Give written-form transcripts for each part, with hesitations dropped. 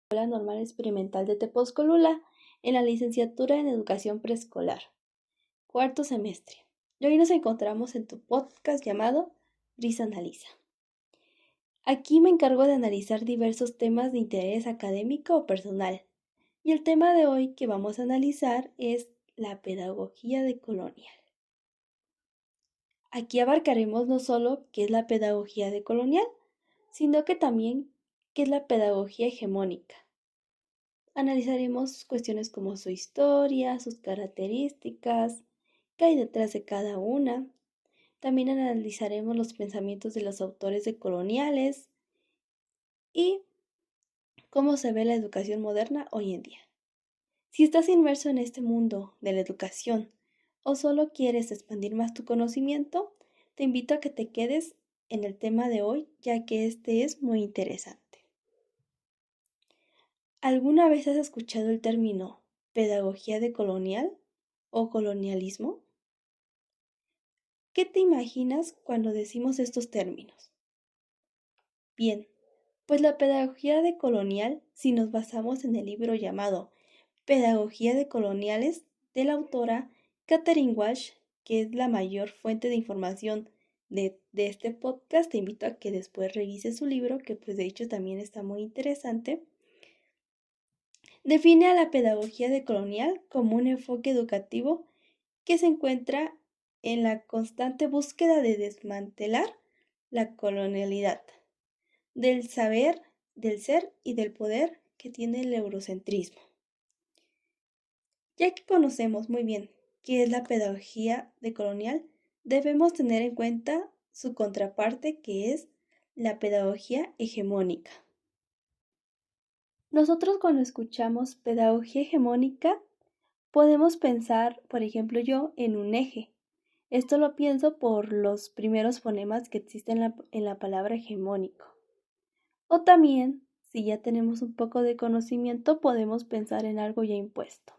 Escuela Normal Experimental de Tepozcolula en la licenciatura en Educación Preescolar, cuarto semestre. Y hoy nos encontramos en tu podcast llamado Brisa Analiza. Aquí me encargo de analizar diversos temas de interés académico o personal. Y el tema de hoy que vamos a analizar es la pedagogía decolonial. Aquí abarcaremos no solo qué es la pedagogía decolonial, sino que también qué es la pedagogía hegemónica. Analizaremos cuestiones como su historia, sus características, qué hay detrás de cada una. También analizaremos los pensamientos de los autores decoloniales y cómo se ve la educación moderna hoy en día. Si estás inmerso en este mundo de la educación o solo quieres expandir más tu conocimiento, te invito a que te quedes en el tema de hoy, ya que este es muy interesante. ¿Alguna vez has escuchado el término pedagogía decolonial o colonialismo? ¿Qué te imaginas cuando decimos estos términos? Bien, pues la pedagogía decolonial, si nos basamos en el libro llamado Pedagogía decoloniales de la autora Katherine Walsh, que es la mayor fuente de información de este podcast, te invito a que después revises su libro, que pues de hecho también está muy interesante. Define a la pedagogía decolonial como un enfoque educativo que se encuentra en la constante búsqueda de desmantelar la colonialidad, del saber, del ser y del poder que tiene el eurocentrismo. Ya que conocemos muy bien qué es la pedagogía decolonial, debemos tener en cuenta su contraparte, que es la pedagogía hegemónica. Nosotros cuando escuchamos pedagogía hegemónica, podemos pensar, por ejemplo yo, en un eje. Esto lo pienso por los primeros fonemas que existen en la palabra hegemónico. O también, si ya tenemos un poco de conocimiento, podemos pensar en algo ya impuesto.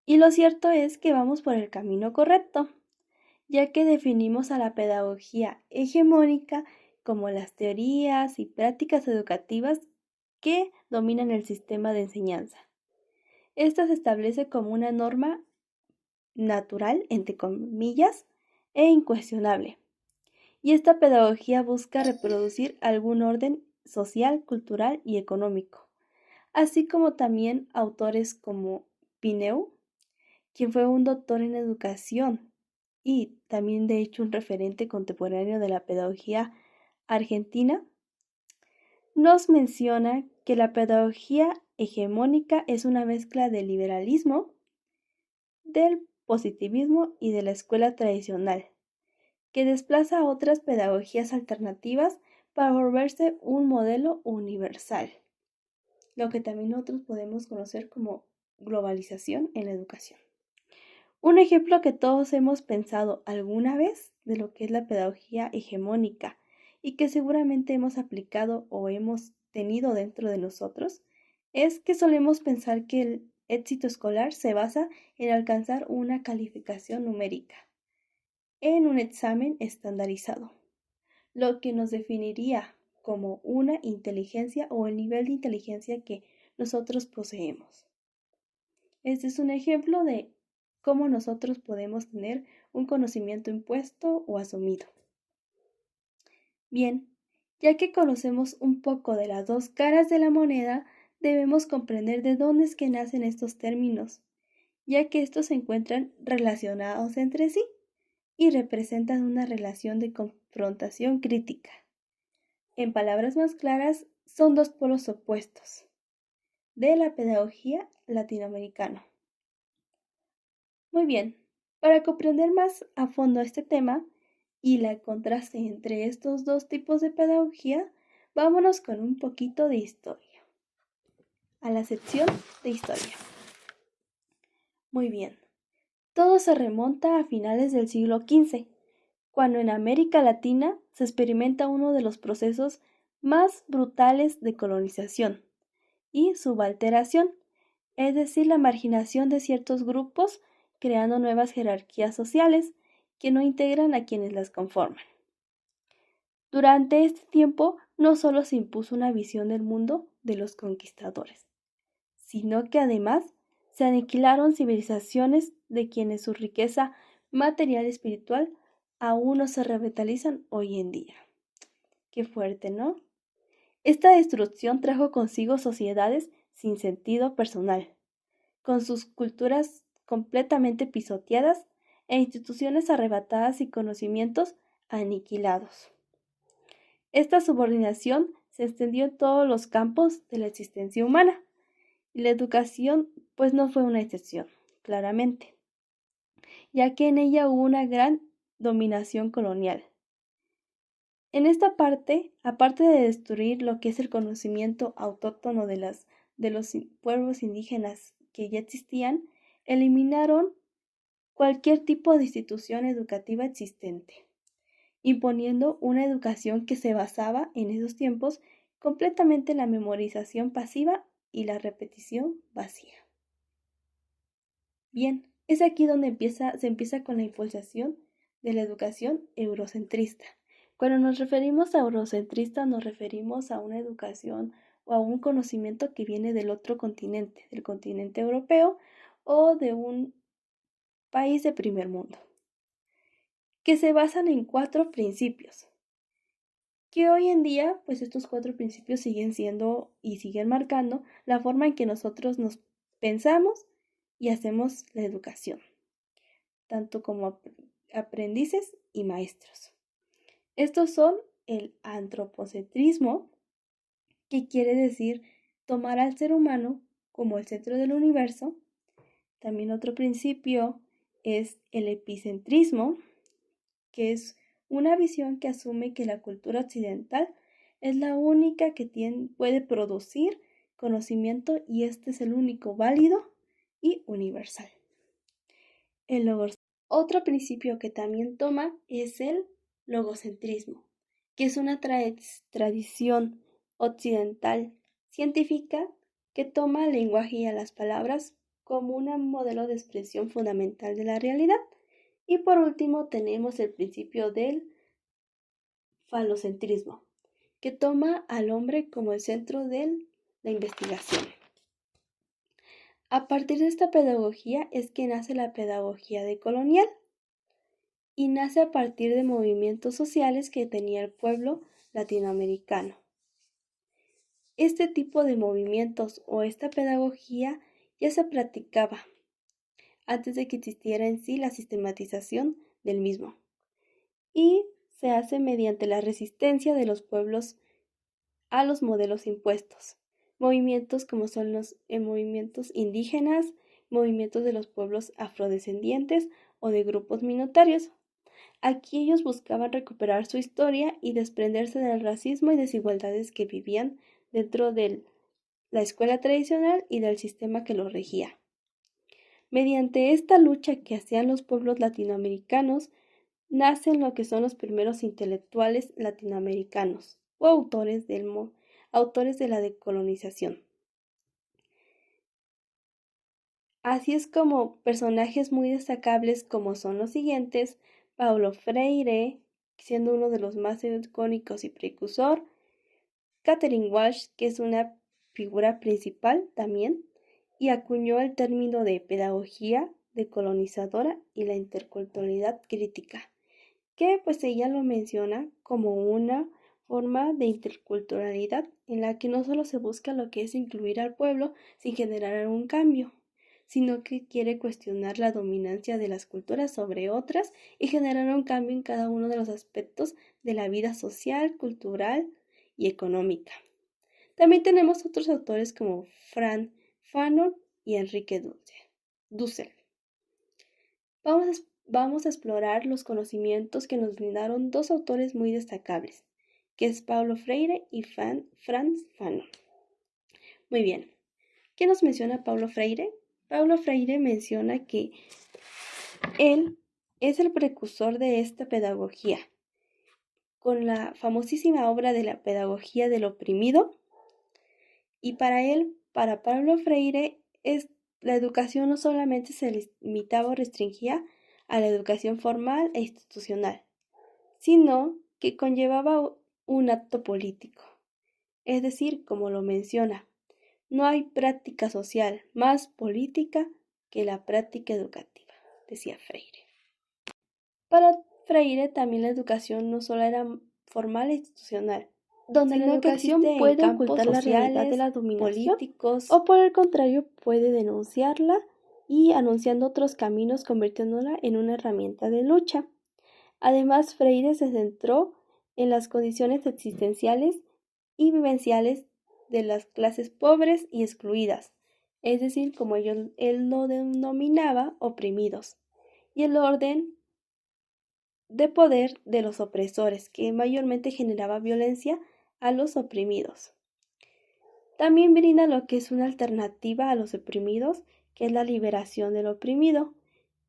Y lo cierto es que vamos por el camino correcto, ya que definimos a la pedagogía hegemónica como las teorías y prácticas educativas que dominan el sistema de enseñanza. Esta se establece como una norma natural, entre comillas, e incuestionable. Y esta pedagogía busca reproducir algún orden social, cultural y económico, así como también autores como Pineu, quien fue un doctor en educación y también de hecho un referente contemporáneo de la pedagogía argentina, nos menciona que la pedagogía hegemónica es una mezcla del liberalismo, del positivismo y de la escuela tradicional, que desplaza a otras pedagogías alternativas para volverse un modelo universal, lo que también nosotros podemos conocer como globalización en la educación. Un ejemplo que todos hemos pensado alguna vez de lo que es la pedagogía hegemónica y que seguramente hemos aplicado o hemos tenido dentro de nosotros es que solemos pensar que el éxito escolar se basa en alcanzar una calificación numérica en un examen estandarizado, lo que nos definiría como una inteligencia o el nivel de inteligencia que nosotros poseemos. Este es un ejemplo de cómo nosotros podemos tener un conocimiento impuesto o asumido. Bien, ya que conocemos un poco de las dos caras de la moneda, debemos comprender de dónde es que nacen estos términos, ya que estos se encuentran relacionados entre sí y representan una relación de confrontación crítica. En palabras más claras, son dos polos opuestos de la pedagogía latinoamericana. Muy bien, para comprender más a fondo este tema y la contraste entre estos dos tipos de pedagogía, vámonos con un poquito de historia. A la sección de historia. Muy bien, todo se remonta a finales del siglo XV, cuando en América Latina se experimenta uno de los procesos más brutales de colonización y subalteración, es decir, la marginación de ciertos grupos creando nuevas jerarquías sociales que no integran a quienes las conforman. Durante este tiempo no solo se impuso una visión del mundo de los conquistadores, sino que además se aniquilaron civilizaciones de quienes su riqueza material y espiritual aún no se revitalizan hoy en día. Qué fuerte, ¿no? Esta destrucción trajo consigo sociedades sin sentido personal, con sus culturas completamente pisoteadas e instituciones arrebatadas y conocimientos aniquilados. Esta subordinación se extendió en todos los campos de la existencia humana, y la educación pues no fue una excepción, claramente, ya que en ella hubo una gran dominación colonial. En esta parte, aparte de destruir lo que es el conocimiento autóctono de los pueblos indígenas que ya existían, eliminaron cualquier tipo de institución educativa existente, imponiendo una educación que se basaba en esos tiempos completamente en la memorización pasiva y la repetición vacía. Bien, es aquí donde se empieza con la impulsación de la educación eurocentrista. Cuando nos referimos a eurocentrista, nos referimos a una educación o a un conocimiento que viene del otro continente, del continente europeo o de un país de primer mundo, que se basan en 4 principios, que hoy en día, pues estos 4 principios siguen siendo y siguen marcando la forma en que nosotros nos pensamos y hacemos la educación, tanto como aprendices y maestros. Estos son el antropocentrismo, que quiere decir tomar al ser humano como el centro del universo. También otro principio es el epicentrismo, que es una visión que asume que la cultura occidental es la única que puede producir conocimiento y este es el único válido y universal. Otro principio que también toma es el logocentrismo, que es una tradición occidental científica que toma al lenguaje y a las palabras como un modelo de expresión fundamental de la realidad. Y por último tenemos el principio del falocentrismo, que toma al hombre como el centro de la investigación. A partir de esta pedagogía es que nace la pedagogía decolonial y nace a partir de movimientos sociales que tenía el pueblo latinoamericano. Este tipo de movimientos o esta pedagogía ya se practicaba antes de que existiera en sí la sistematización del mismo y se hace mediante la resistencia de los pueblos a los modelos impuestos. Movimientos como son los movimientos indígenas, movimientos de los pueblos afrodescendientes o de grupos minoritarios. Aquí ellos buscaban recuperar su historia y desprenderse del racismo y desigualdades que vivían dentro de la escuela tradicional y del sistema que los regía. Mediante esta lucha que hacían los pueblos latinoamericanos, nacen lo que son los primeros intelectuales latinoamericanos o autores de la decolonización. Así es como personajes muy destacables como son los siguientes: Paulo Freire, siendo uno de los más icónicos y precursor; Catherine Walsh, que es una figura principal también, y acuñó el término de pedagogía decolonizadora y la interculturalidad crítica, que pues ella lo menciona como una forma de interculturalidad en la que no solo se busca lo que es incluir al pueblo sin generar algún cambio, sino que quiere cuestionar la dominancia de las culturas sobre otras y generar un cambio en cada uno de los aspectos de la vida social, cultural y económica. También tenemos otros autores como Franz Fanon y Enrique Dussel. Vamos a explorar los conocimientos que nos brindaron dos autores muy destacables, que es Paulo Freire y Franz Fanon. Muy bien, ¿qué nos menciona Paulo Freire? Paulo Freire menciona que él es el precursor de esta pedagogía, con la famosísima obra de la pedagogía del oprimido, y para Paulo Freire, la educación no solamente se limitaba o restringía a la educación formal e institucional, sino que conllevaba un acto político. Es decir, como lo menciona, no hay práctica social más política que la práctica educativa, decía Freire. Para Freire también la educación no solo era formal e institucional, donde la educación puede ocultar la realidad de la dominación políticos, o por el contrario puede denunciarla y anunciando otros caminos convirtiéndola en una herramienta de lucha. Además, Freire se centró en las condiciones existenciales y vivenciales de las clases pobres y excluidas, es decir, como él lo denominaba, oprimidos, y el orden de poder de los opresores, que mayormente generaba violencia a los oprimidos. También brinda lo que es una alternativa a los oprimidos, que es la liberación del oprimido,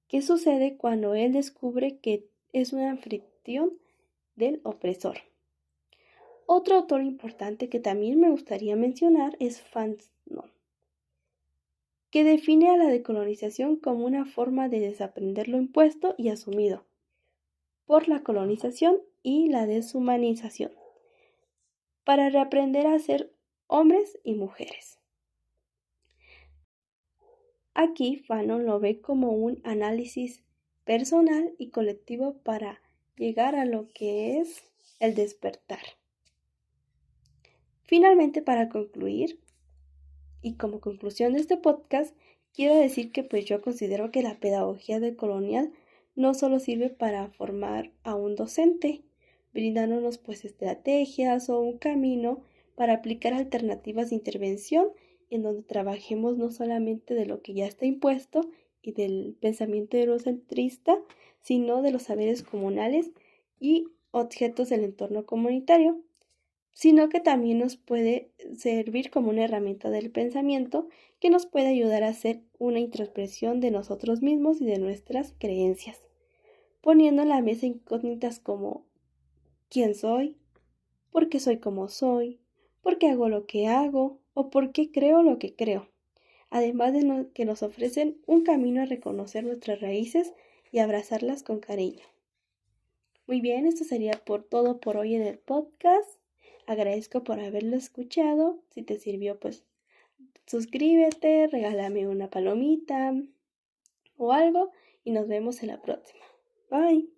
que sucede cuando él descubre que es un anfitrión del opresor. Otro autor importante que también me gustaría mencionar es Fanon, que define a la decolonización como una forma de desaprender lo impuesto y asumido por la colonización y la deshumanización, para reaprender a ser hombres y mujeres. Aquí Fanon lo ve como un análisis personal y colectivo para llegar a lo que es el despertar. Finalmente, para concluir, y como conclusión de este podcast, quiero decir que pues yo considero que la pedagogía decolonial no solo sirve para formar a un docente, brindándonos pues estrategias o un camino para aplicar alternativas de intervención en donde trabajemos no solamente de lo que ya está impuesto y del pensamiento eurocentrista, sino de los saberes comunales y objetos del entorno comunitario, sino que también nos puede servir como una herramienta del pensamiento que nos puede ayudar a hacer una introspección de nosotros mismos y de nuestras creencias, poniendo en la mesa incógnitas como ¿quién soy? ¿Por qué soy como soy? ¿Por qué hago lo que hago? ¿O por qué creo lo que creo? Además de que nos ofrecen un camino a reconocer nuestras raíces y abrazarlas con cariño. Muy bien, esto sería todo por hoy en el podcast. Agradezco por haberlo escuchado. Si te sirvió, pues suscríbete, regálame una palomita o algo y nos vemos en la próxima. Bye.